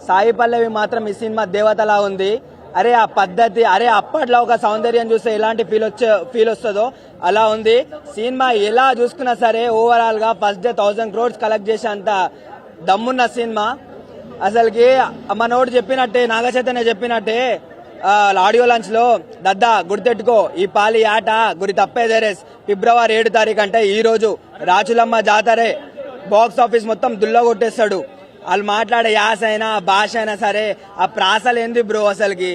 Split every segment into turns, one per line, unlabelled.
సాయి పల్లవి మాత్రం ఈ సినిమా దేవతలా ఉంది. అరే ఆ పద్ధతి, అరే అప్పట్లో ఒక సౌందర్యం చూస్తే ఎలాంటి ఫీల్ వస్తుందో అలా ఉంది సినిమా. ఎలా చూసుకున్నా సరే ఓవరాల్ గా ఫస్ట్ డే 1000 crores కలెక్ట్ చేసేంత దమ్మున్న సినిమా. అసలుకి మనోడు చెప్పినట్టే, నాగ చైతన్య చెప్పినట్టే ఆడియో లాంచ్ లో, దద్దా గుర్తెట్టుకో ఈ పాలి ఆట గురి తప్పేదేరేస్ ఫిబ్రవరి 7 తారీఖు అంటే ఈ రోజు రాచులమ్మ జాతరే బాక్స్ ఆఫీస్ మొత్తం దుల్లో కొట్టేస్తాడు. వాళ్ళు మాట్లాడే యాస అయినా భాష అయినా సరే ఆ ప్రాసలు ఏంది బ్రో. అసలుకి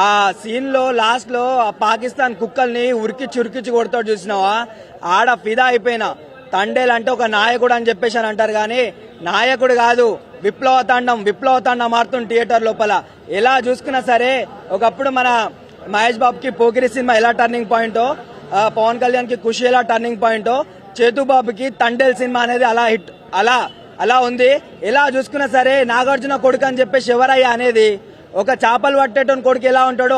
ఆ సీన్ లో లాస్ట్ లో పాకిస్తాన్ కుక్కల్ని ఉరికిచ్చి కొడతాడు చూసినావా, ఆడ ఫిదా అయిపోయినా. తండేలు అంటే ఒక నాయకుడు అని చెప్పేసి అని అంటారు కానీ నాయకుడు కాదు, విప్లవ తాండం ఆడుతుంది థియేటర్ లోపల. ఎలా చూసుకున్నా సరే ఒకప్పుడు మన మహేష్ బాబుకి పోకిరి సినిమా ఎలా టర్నింగ్ పాయింటో, పవన్ కళ్యాణ్ కి ఖుషి ఎలా టర్నింగ్ పాయింటో, చేతుబాబుకి తండేల్ సినిమా అనేది అలా హిట్ అలా ఉంది. ఎలా చూసుకున్నా సరే నాగార్జున కొడుకు అని చెప్పేసి ఎవరయ్యా అనేది, ఒక చేపలు పట్టేటోని కొడుకు ఎలా ఉంటాడో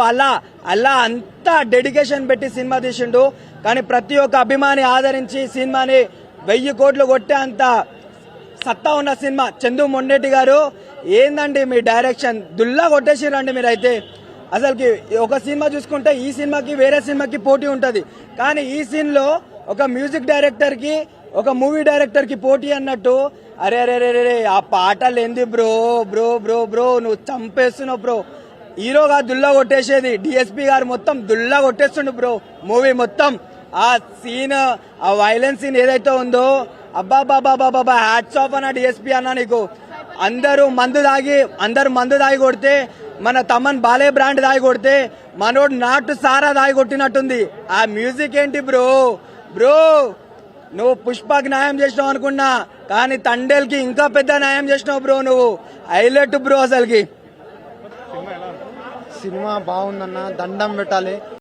అలా అంతా డెడికేషన్ పెట్టి సినిమా తీసిండు. కానీ ప్రతి ఒక్క అభిమాని ఆదరించి సినిమాని 1000 కోట్లు కొట్టే అంత సత్తా ఉన్న సినిమా. చందు మొండేటి గారు ఏందండి మీ డైరెక్షన్, దుల్లా కొట్టేసిరండి మీరైతే. అసలుకి ఒక సినిమా చూసుకుంటే ఈ సినిమాకి వేరే సినిమాకి పోటీ ఉంటది, కానీ ఈ సీన్ లో ఒక మ్యూజిక్ డైరెక్టర్ కి ఒక మూవీ డైరెక్టర్ కి పోటీ అన్నట్టు. అరే అరే అరే ఆ పాటలు ఏంది బ్రో బ్రో బ్రో బ్రో నువ్వు చంపేస్తున్నావు బ్రో. హీరోగా దుల్లా కొట్టేసేది, డిఎస్పీ గారు మొత్తం దుల్లా కొట్టేస్తుండు బ్రో. మూవీ మొత్తం ఆ సీన్, ఆ వైలెన్స్ సీన్ ఏదైతే ఉందో, అబ్బా బాబా బాబా హ్యాట్స్ ఆఫ్ అన్న డిఎస్పీ అన్న నీకు. అందరూ మందు దాగి కొడితే, మన తమన్ బాలే బ్రాండ్ దాగి కొడితే మనోడు నాటు సారా దాగి కొట్టినట్టుంది. ఆ మ్యూజిక్ ఏంటి బ్రో. నువ్వు పుష్పకి న్యాయం చేసినావు అనుకున్నా, కానీ తండేల్ కి ఇంకా పెద్ద న్యాయం చేసినావు బ్రో. నువ్వు హైలైట్ బ్రో. అసలుకి
సినిమా బాగుందన్న, దండం పెట్టాలి.